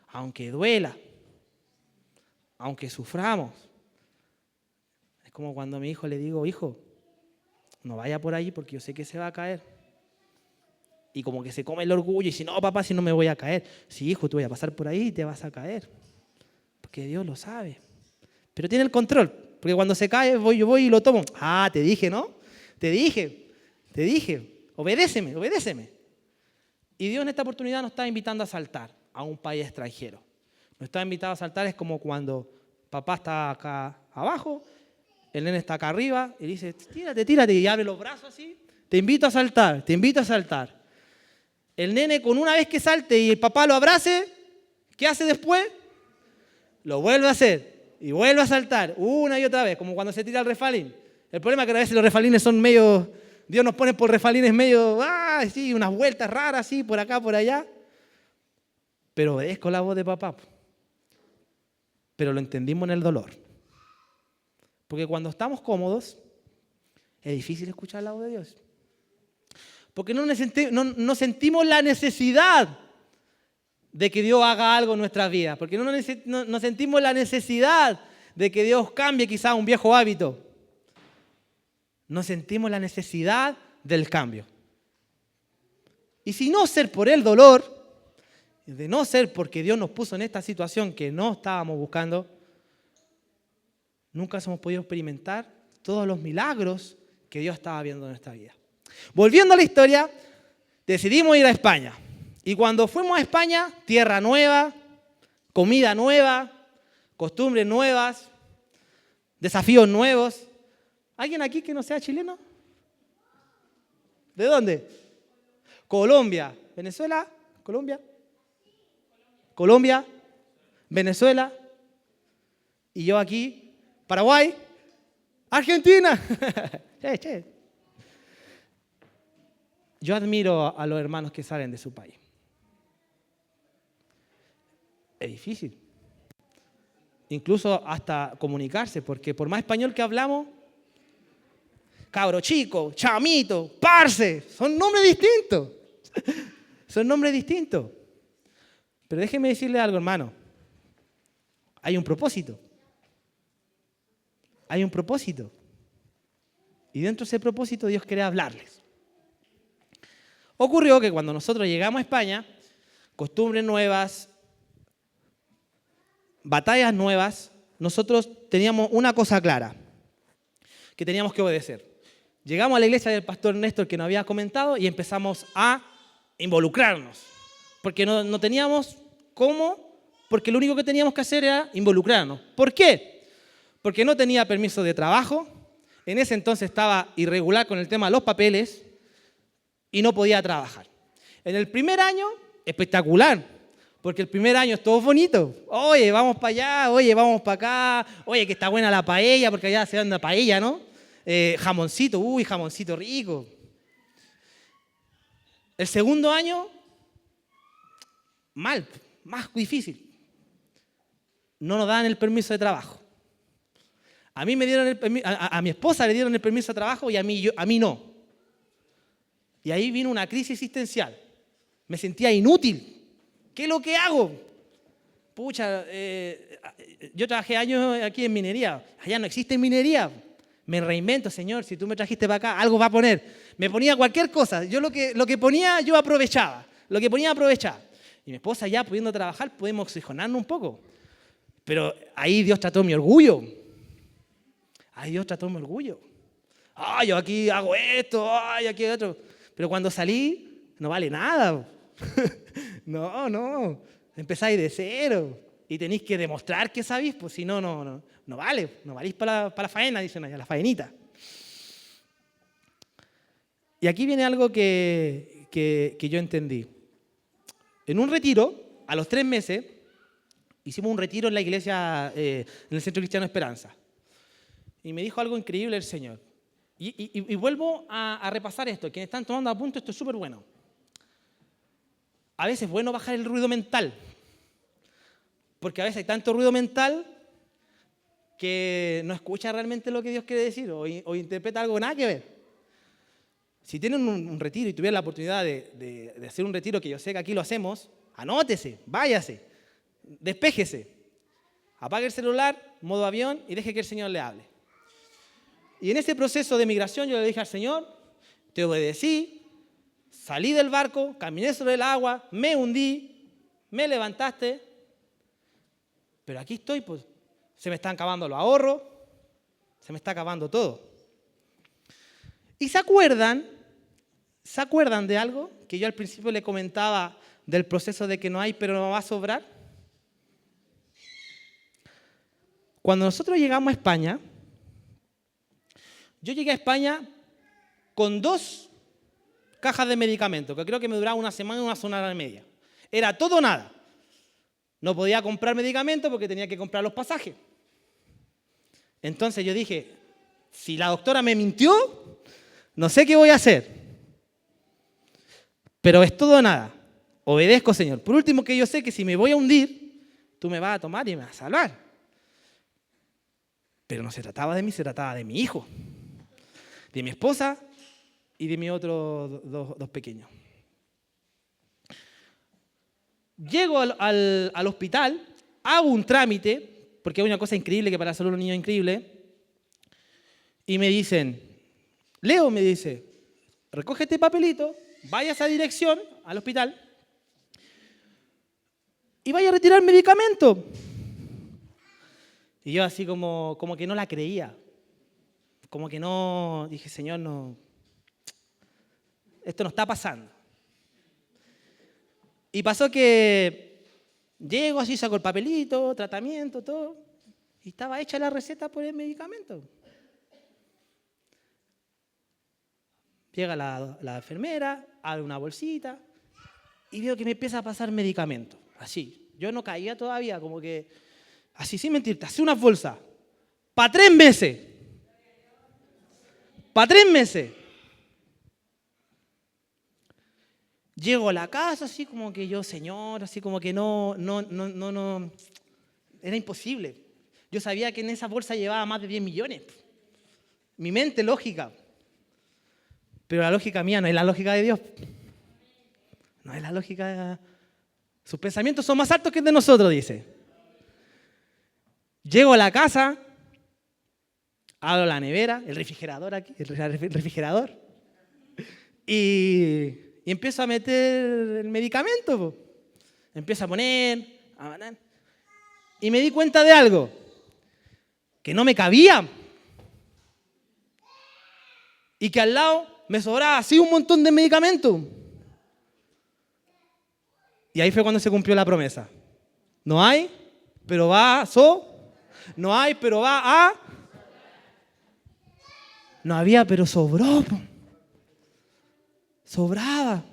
Aunque duela, aunque suframos. Es como cuando a mi hijo le digo, hijo, no vaya por ahí porque yo sé que se va a caer. Y como que se come el orgullo y dice, no, papá, si no me voy a caer. Sí, hijo, tú vas a pasar por ahí y te vas a caer. Porque Dios lo sabe. Pero tiene el control. Porque cuando se cae, yo voy y lo tomo. Ah, te dije, ¿no? Te dije. Obedéceme. Y Dios en esta oportunidad nos está invitando a saltar a un país extranjero. No está invitado a saltar, es como cuando papá está acá abajo, el nene está acá arriba y dice, tírate, tírate, y abre los brazos así, te invito a saltar, te invito a saltar. El nene con una vez que salte y el papá lo abrace, ¿qué hace después? Lo vuelve a hacer y vuelve a saltar una y otra vez, como cuando se tira el refalín. El problema es que a veces los refalines son medio, Dios nos pone por refalines medio, sí, unas vueltas raras así, por acá, por allá. Pero obedezco la voz de papá. Pero lo entendimos en el dolor. Porque cuando estamos cómodos, es difícil escuchar la voz de Dios. Porque no sentimos la necesidad de que Dios haga algo en nuestras vidas. Porque no sentimos la necesidad de que Dios cambie quizás un viejo hábito. No sentimos la necesidad del cambio. Y si no ser por el dolor, de no ser porque Dios nos puso en esta situación que no estábamos buscando, nunca hemos podido experimentar todos los milagros que Dios estaba viendo en nuestra vida. Volviendo a la historia, decidimos ir a España. Y cuando fuimos a España, tierra nueva, comida nueva, costumbres nuevas, desafíos nuevos. ¿Alguien aquí que no sea chileno? ¿De dónde? Colombia. ¿Venezuela? ¿Colombia? Colombia, Venezuela, y yo aquí, Paraguay, Argentina. Yo admiro a los hermanos que salen de su país. Es difícil. Incluso hasta comunicarse, porque por más español que hablamos, cabro chico, chamito, parce, son nombres distintos. Son nombres distintos. Pero déjeme decirle algo, hermano. Hay un propósito. Hay un propósito. Y dentro de ese propósito Dios quiere hablarles. Ocurrió que cuando nosotros llegamos a España, costumbres nuevas, batallas nuevas, nosotros teníamos una cosa clara, que teníamos que obedecer. Llegamos a la iglesia del pastor Néstor que nos había comentado y empezamos a involucrarnos. Porque no teníamos cómo, porque lo único que teníamos que hacer era involucrarnos. ¿Por qué? Porque no tenía permiso de trabajo, en ese entonces estaba irregular con el tema de los papeles y no podía trabajar. En el primer año, espectacular, porque el primer año es todo bonito. Oye, vamos para allá, oye, vamos para acá, oye, que está buena la paella, porque allá se anda paella, ¿no? Jamoncito, jamoncito rico. El segundo año, mal, más difícil. No nos dan el permiso de trabajo. A mí me dieron el permiso, a mi esposa le dieron el permiso de trabajo y a mí no. Y ahí vino una crisis existencial. Me sentía inútil. ¿Qué es lo que hago? Pucha, yo trabajé años aquí en minería. Allá no existe minería. Me reinvento, Señor, si tú me trajiste para acá, algo va a poner. Me ponía cualquier cosa. Yo lo que ponía, yo aprovechaba. Lo que ponía, aprovechaba. Y mi esposa ya pudiendo trabajar, podemos oxigenarnos un poco. Pero ahí Dios trató mi orgullo. Ahí Dios trató mi orgullo. Yo aquí hago esto, aquí otro. Pero cuando salí, no vale nada. No. Empezáis de cero. Y tenéis que demostrar que sabéis, pues si no vale. No valís para la faena, dicen allá, la faenita. Y aquí viene algo que yo entendí. En un retiro, a los 3 meses, hicimos un retiro en la iglesia, en el Centro Cristiano Esperanza. Y me dijo algo increíble el Señor. Y vuelvo a repasar esto. Quienes están tomando apuntes, esto es súper bueno. A veces es bueno bajar el ruido mental. Porque a veces hay tanto ruido mental que no escucha realmente lo que Dios quiere decir o interpreta algo nada que ver. Si tienen un retiro y tuvieran la oportunidad de hacer un retiro, que yo sé que aquí lo hacemos, anótese, váyase, despéjese, apague el celular, modo avión y deje que el Señor le hable. Y en ese proceso de migración yo le dije al Señor, te obedecí, salí del barco, caminé sobre el agua, me hundí, me levantaste, pero aquí estoy, pues se me están acabando los ahorros, se me está acabando todo. ¿Y se acuerdan de algo que yo al principio le comentaba del proceso de que no hay, pero no va a sobrar? Cuando nosotros llegamos a España, yo llegué a España con 2 cajas de medicamentos, que creo que me duraba una semana y una semana y media. Era todo o nada. No podía comprar medicamentos porque tenía que comprar los pasajes. Entonces yo dije, si la doctora me mintió, no sé qué voy a hacer. Pero es todo o nada. Obedezco, Señor. Por último, que yo sé que si me voy a hundir, tú me vas a tomar y me vas a salvar. Pero no se trataba de mí, se trataba de mi hijo, de mi esposa y de mis otros dos pequeños. Llego al hospital, hago un trámite, porque hay una cosa increíble que para la salud de los niños es increíble, y me dicen, Leo, me dice, recoge este papelito, vaya a esa dirección, al hospital, y vaya a retirar medicamento. Y yo así como que no la creía, como que no, dije, Señor, no, esto no está pasando. Y pasó que llego así, saco el papelito, tratamiento, todo, y estaba hecha la receta por el medicamento. Llega la enfermera, abre una bolsita y veo que me empieza a pasar medicamento, así. Yo no caía todavía, como que, así sin mentirte, hace unas bolsas, para 3 meses. Para 3 meses. Llego a la casa, así como que yo, Señor, así como que no, era imposible. Yo sabía que en esa bolsa llevaba más de 10 millones. Mi mente lógica. Pero la lógica mía no es la lógica de Dios. No es la lógica de... Sus pensamientos son más altos que el de nosotros, dice. Llego a la casa, abro la nevera, el refrigerador aquí, el refrigerador, y empiezo a meter el medicamento. Po. Empiezo a poner, y me di cuenta de algo, que no me cabía, y que al lado me sobraba así un montón de medicamentos. Y ahí fue cuando se cumplió la promesa. No hay, pero va a no hay, pero va a... No había, pero sobró. Sobraba.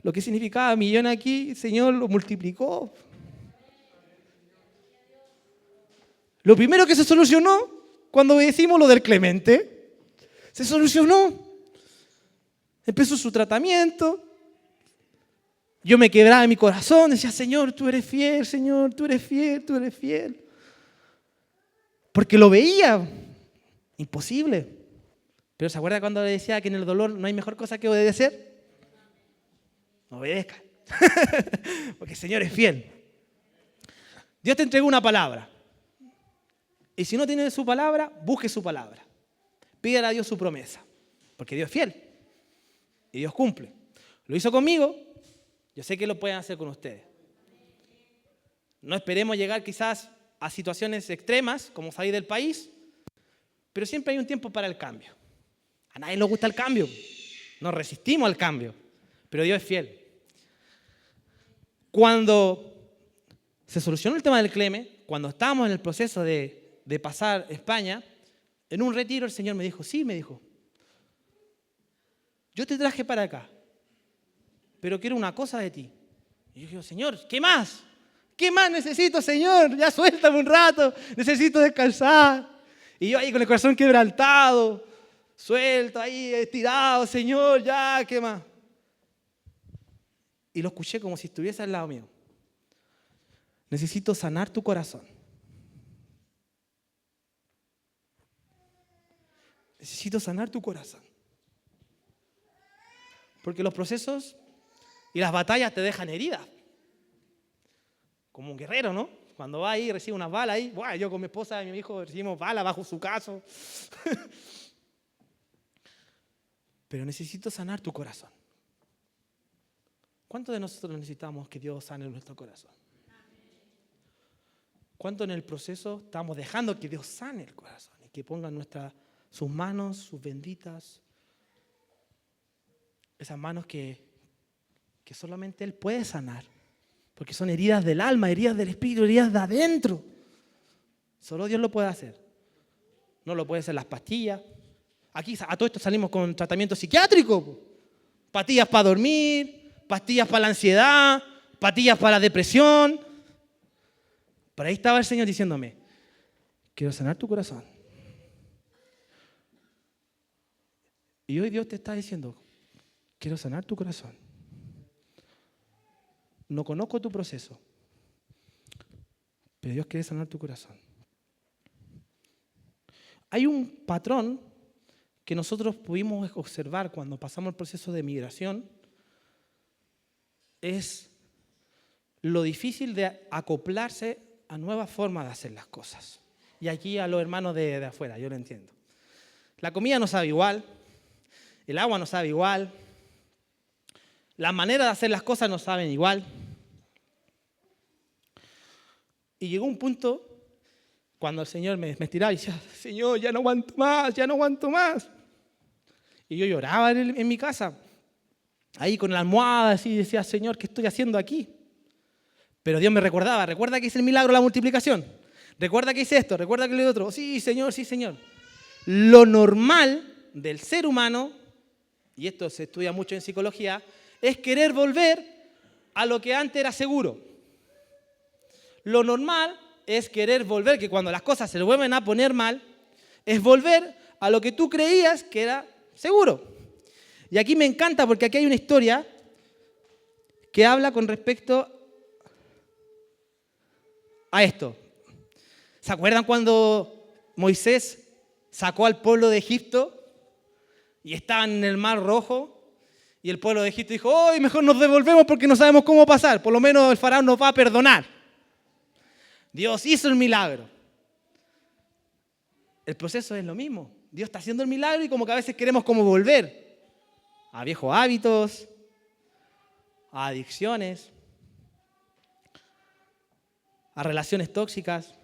Lo que significaba millón aquí, el Señor lo multiplicó. Lo primero que se solucionó cuando decimos lo del Clemente, se solucionó. Empezó su tratamiento. Yo me quebraba en mi corazón, decía, Señor, tú eres fiel, Señor, tú eres fiel, tú eres fiel. Porque lo veía, imposible. Pero ¿se acuerda cuando le decía que en el dolor no hay mejor cosa que obedecer? Obedezca. Porque el Señor es fiel. Dios te entregó una palabra. Y si no tiene su palabra, busque su palabra. Pídale a Dios su promesa. Porque Dios es fiel. Y Dios cumple. Lo hizo conmigo. Yo sé que lo pueden hacer con ustedes. No esperemos llegar quizás a situaciones extremas, como salir del país, pero siempre hay un tiempo para el cambio. A nadie le gusta el cambio. Nos resistimos al cambio, pero Dios es fiel. Cuando se solucionó el tema del Cleme, cuando estábamos en el proceso de pasar España, en un retiro el Señor me dijo, sí, me dijo, yo te traje para acá, pero quiero una cosa de ti. Y yo digo, Señor, ¿qué más? ¿Qué más necesito, Señor? Ya suéltame un rato, necesito descansar. Y yo ahí con el corazón quebrantado, suelto ahí, estirado, Señor, ya, ¿qué más? Y lo escuché como si estuviese al lado mío. Necesito sanar tu corazón. Necesito sanar tu corazón. Porque los procesos y las batallas te dejan heridas. Como un guerrero, ¿no? Cuando va ahí, recibe unas balas ahí. Bueno, yo con mi esposa y mi hijo recibimos balas bajo su caso. Pero necesito sanar tu corazón. ¿Cuántos de nosotros necesitamos que Dios sane nuestro corazón? ¿Cuánto en el proceso estamos dejando que Dios sane el corazón y que ponga sus manos, sus benditas, esas manos que solamente Él puede sanar, porque son heridas del alma, heridas del espíritu, heridas de adentro. Solo Dios lo puede hacer. No lo pueden hacer las pastillas. Aquí a todo esto salimos con tratamiento psiquiátrico. Pastillas para dormir, pastillas para la ansiedad, pastillas para la depresión. Por ahí estaba el Señor diciéndome, quiero sanar tu corazón. Y hoy Dios te está diciendo, quiero sanar tu corazón. No conozco tu proceso, pero Dios quiere sanar tu corazón. Hay un patrón que nosotros pudimos observar cuando pasamos el proceso de migración, es lo difícil de acoplarse a nuevas formas de hacer las cosas. Y aquí a los hermanos de afuera, yo lo entiendo. La comida no sabe igual, el agua no sabe igual, las maneras de hacer las cosas no saben igual. Y llegó un punto cuando el Señor me estiraba y decía, Señor, ya no aguanto más, ya no aguanto más. Y yo lloraba en mi casa, ahí con la almohada, así, decía, Señor, ¿qué estoy haciendo aquí? Pero Dios me recordaba, recuerda que hice el milagro de la multiplicación, recuerda que hice esto, recuerda que lo otro. Sí, Señor, sí, Señor. Lo normal del ser humano, y esto se estudia mucho en psicología, es querer volver a lo que antes era seguro. Lo normal es querer volver, que cuando las cosas se vuelven a poner mal, es volver a lo que tú creías que era seguro. Y aquí me encanta porque aquí hay una historia que habla con respecto a esto. ¿Se acuerdan cuando Moisés sacó al pueblo de Egipto y estaban en el Mar Rojo? Y el pueblo de Egipto dijo, hoy mejor nos devolvemos porque no sabemos cómo pasar. Por lo menos el faraón nos va a perdonar. Dios hizo el milagro. El proceso es lo mismo. Dios está haciendo el milagro y como que a veces queremos como volver a viejos hábitos, a adicciones, a relaciones tóxicas,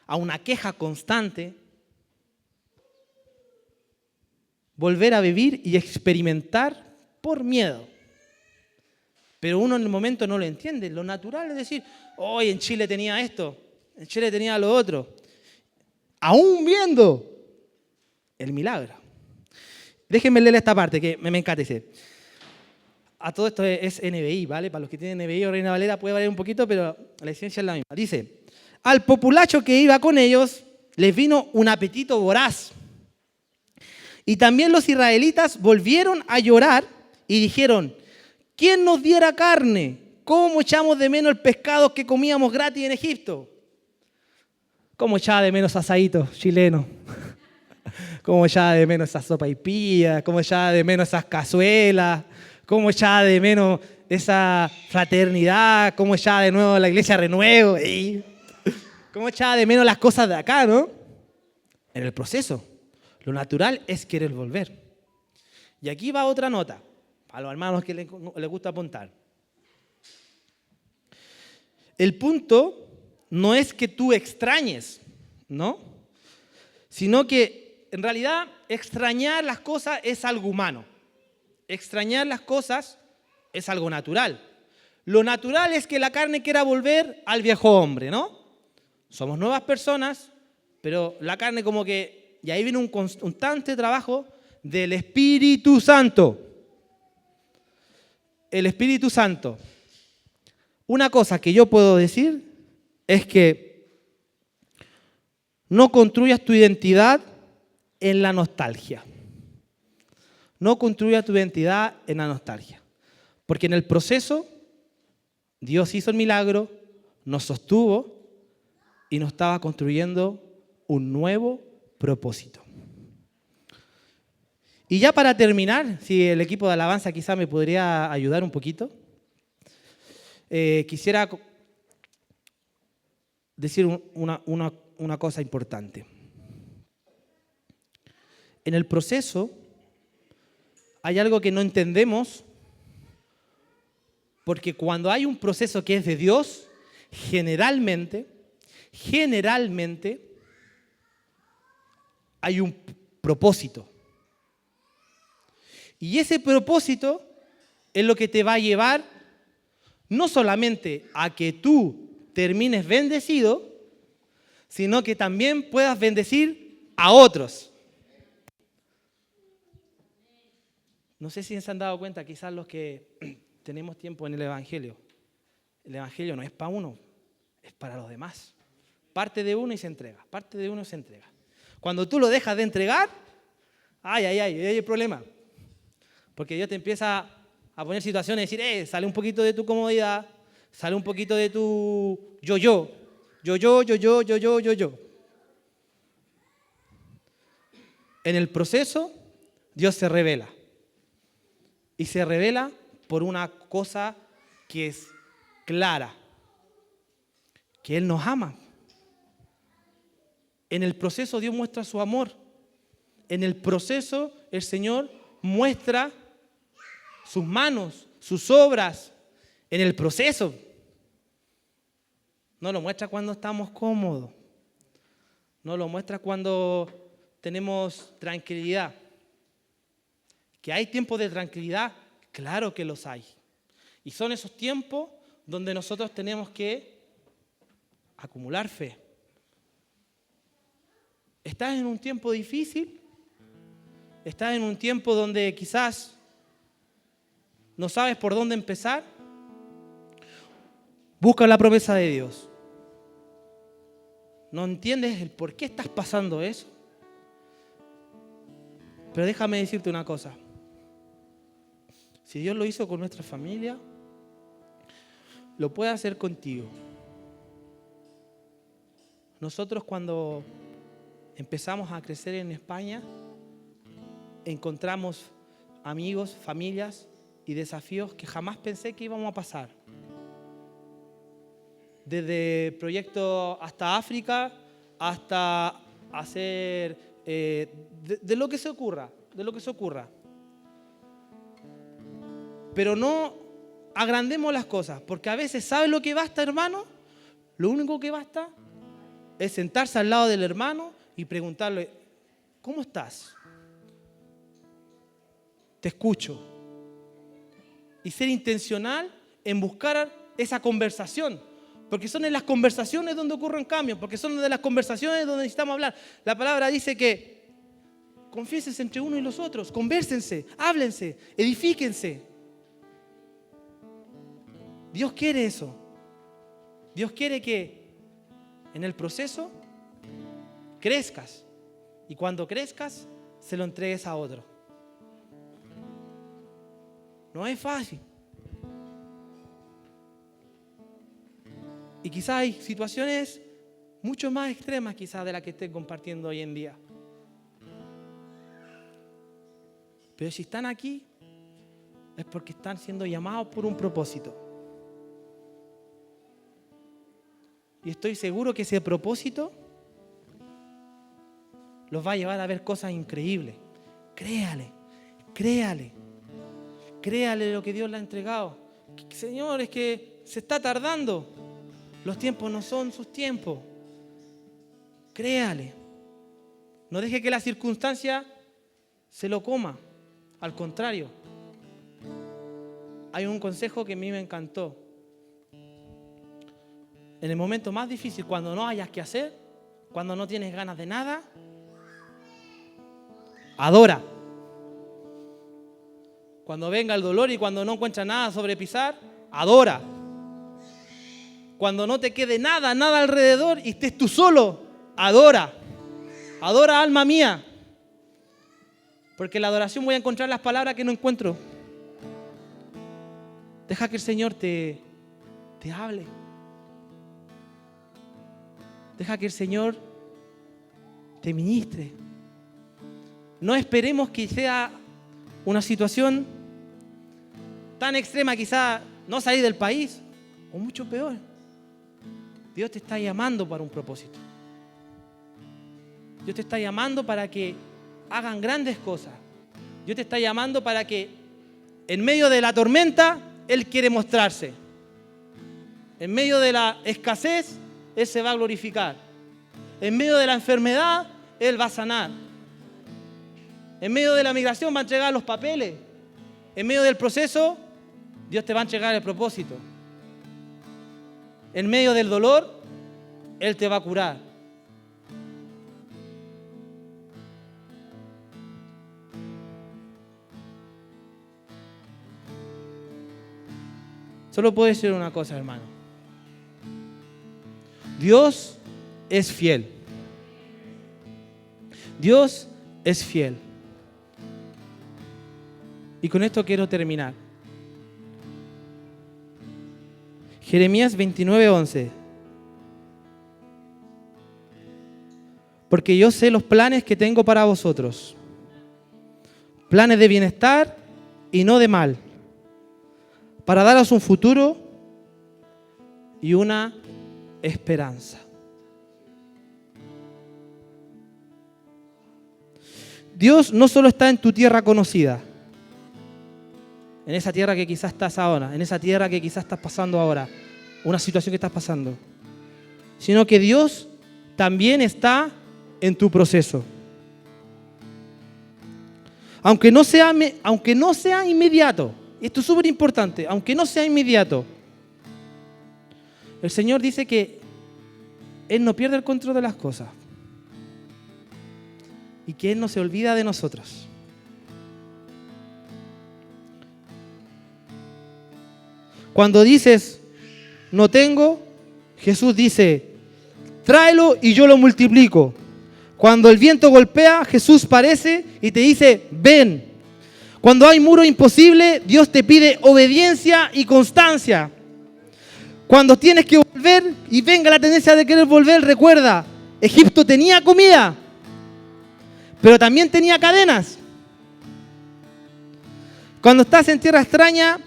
a una queja constante. Volver a vivir y experimentar por miedo. Pero uno en el momento no lo entiende. Lo natural es decir, hoy en Chile tenía esto, en Chile tenía lo otro. Aún viendo el milagro. Déjenme leer esta parte que me encanta. Dice, a todo esto es NBI, ¿vale? Para los que tienen NBI o Reina Valera puede variar un poquito, pero la esencia es la misma. Dice, al populacho que iba con ellos les vino un apetito voraz. Y también los israelitas volvieron a llorar y dijeron, ¿quién nos diera carne? ¿Cómo echamos de menos el pescado que comíamos gratis en Egipto? ¿Cómo echaba de menos asadito chileno? ¿Cómo echaba de menos esa sopa y pilla? ¿Cómo echaba de menos esas cazuelas? ¿Cómo echaba de menos esa fraternidad? ¿Cómo echaba de nuevo la iglesia Renuevo? ¿Cómo echaba de menos las cosas de acá, no? En el proceso. Lo natural es querer volver. Y aquí va otra nota, para los hermanos que les gusta apuntar. El punto no es que tú extrañes, ¿no? Sino que en realidad extrañar las cosas es algo humano. Extrañar las cosas es algo natural. Lo natural es que la carne quiera volver al viejo hombre, ¿no? Somos nuevas personas, pero la carne como que... Y ahí viene un constante trabajo del Espíritu Santo. El Espíritu Santo. Una cosa que yo puedo decir es que no construyas tu identidad en la nostalgia. No construyas tu identidad en la nostalgia. Porque en el proceso Dios hizo el milagro, nos sostuvo y nos estaba construyendo un nuevo propósito. Y ya para terminar, si el equipo de alabanza quizá me podría ayudar un poquito, quisiera decir una cosa importante. En el proceso hay algo que no entendemos, porque cuando hay un proceso que es de Dios, generalmente hay un propósito. Y ese propósito es lo que te va a llevar no solamente a que tú termines bendecido, sino que también puedas bendecir a otros. No sé si se han dado cuenta, quizás los que tenemos tiempo en el Evangelio no es para uno, es para los demás. Parte de uno y se entrega, parte de uno y se entrega. Cuando tú lo dejas de entregar, hay problema. Porque Dios te empieza a poner situaciones y decir, sale un poquito de tu comodidad, sale un poquito de tu yo. En el proceso, Dios se revela. Y se revela por una cosa que es clara, que Él nos ama. En el proceso Dios muestra su amor. En el proceso el Señor muestra sus manos, sus obras. En el proceso. No lo muestra cuando estamos cómodos. No lo muestra cuando tenemos tranquilidad. ¿Que hay tiempos de tranquilidad? Claro que los hay. Y son esos tiempos donde nosotros tenemos que acumular fe. ¿Estás en un tiempo difícil? ¿Estás en un tiempo donde quizás no sabes por dónde empezar? Busca la promesa de Dios. ¿No entiendes el por qué estás pasando eso? Pero déjame decirte una cosa. Si Dios lo hizo con nuestra familia, lo puede hacer contigo. Nosotros cuando empezamos a crecer en España, encontramos amigos, familias y desafíos que jamás pensé que íbamos a pasar. Desde proyectos hasta África, hasta hacer de lo que se ocurra, Pero no agrandemos las cosas, porque a veces, ¿sabes lo que basta, hermano? Lo único que basta es sentarse al lado del hermano y preguntarle, ¿cómo estás? Te escucho. Y ser intencional en buscar esa conversación, porque son en las conversaciones donde ocurren cambios, porque son de las conversaciones donde necesitamos hablar. La palabra dice que confiésense entre uno y los otros, convérsense, háblense, edifíquense. Dios quiere eso. Dios quiere que en el proceso crezcas. Y cuando crezcas, se lo entregues a otro. No es fácil. Y quizás hay situaciones mucho más extremas quizás de las que estoy compartiendo hoy en día. Pero si están aquí, es porque están siendo llamados por un propósito. Y estoy seguro que ese propósito los va a llevar a ver cosas increíbles. Créale lo que Dios le ha entregado. Señor, es que se está tardando. Los tiempos no son sus tiempos. Créale. No deje que la circunstancia se lo coma. Al contrario. Hay un consejo que a mí me encantó. En el momento más difícil, cuando no hayas que hacer, cuando no tienes ganas de nada, adora. Cuando venga el dolor y cuando no encuentras nada sobre pisar, adora. Cuando no te quede nada alrededor y estés tú solo, adora. Adora, alma mía. Porque en la adoración voy a encontrar las palabras que no encuentro. Deja que el Señor te hable. Deja que el Señor te ministre. No esperemos que sea una situación tan extrema, quizá no salir del país, o mucho peor. Dios te está llamando para un propósito. Dios te está llamando para que hagan grandes cosas. Dios te está llamando para que en medio de la tormenta Él quiere mostrarse. En medio de la escasez Él se va a glorificar. En medio de la enfermedad Él va a sanar. En medio de la migración va a entregar los papeles. En medio del proceso Dios te va a entregar el propósito. En medio del dolor Él te va a curar. Solo puedo decir una cosa, hermano. Dios es fiel. Dios es fiel. Y con esto quiero terminar. Jeremías 29:11. Porque yo sé los planes que tengo para vosotros. Planes de bienestar y no de mal. Para daros un futuro y una esperanza. Dios no solo está en tu tierra conocida, en esa tierra que quizás estás ahora, en esa tierra que quizás estás pasando ahora, una situación que estás pasando, sino que Dios también está en tu proceso. Aunque no sea inmediato, esto es súper importante, aunque no sea inmediato, el Señor dice que Él no pierde el control de las cosas y que Él no se olvida de nosotros. Cuando dices, no tengo, Jesús dice, tráelo y yo lo multiplico. Cuando el viento golpea, Jesús parece y te dice, ven. Cuando hay muro imposible, Dios te pide obediencia y constancia. Cuando tienes que volver y venga la tendencia de querer volver, recuerda, Egipto tenía comida, pero también tenía cadenas. Cuando estás en tierra extraña,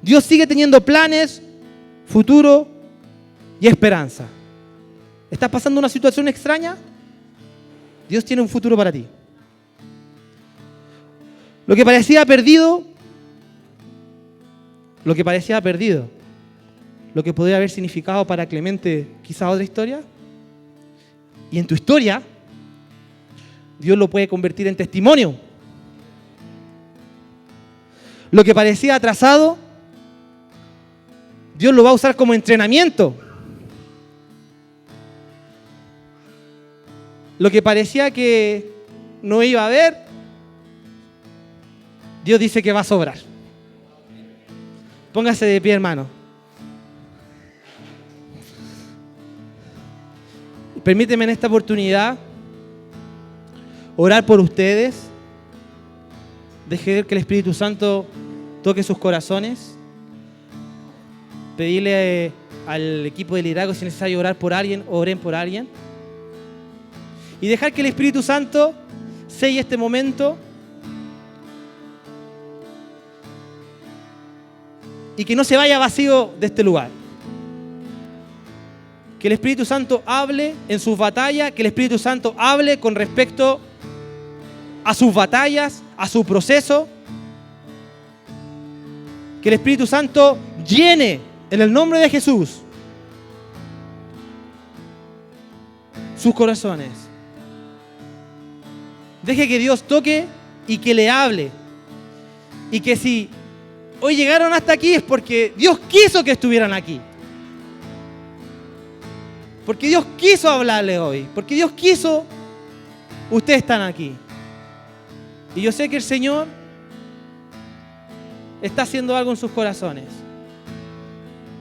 Dios sigue teniendo planes, futuro y esperanza. ¿Estás pasando una situación extraña? Dios tiene un futuro para ti. Lo que parecía perdido, lo que podría haber significado para Clemente quizá otra historia, y en tu historia, Dios lo puede convertir en testimonio. Lo que parecía atrasado, Dios lo va a usar como entrenamiento. Lo que parecía que no iba a haber, Dios dice que va a sobrar. Póngase de pie, hermano. Permíteme en esta oportunidad orar por ustedes. Deje que el Espíritu Santo toque sus corazones. Pedirle al equipo de liderazgo si es necesario orar por alguien, oren por alguien. Y dejar que el Espíritu Santo selle este momento y que no se vaya vacío de este lugar. Que el Espíritu Santo hable en sus batallas, que el Espíritu Santo hable con respecto a sus batallas, a su proceso. Que el Espíritu Santo llene en el nombre de Jesús sus corazones. Deje que Dios toque y que le hable. Y que si hoy llegaron hasta aquí es porque Dios quiso que estuvieran aquí. Porque Dios quiso hablarle hoy. Porque Dios quiso, ustedes están aquí. Y yo sé que el Señor está haciendo algo en sus corazones.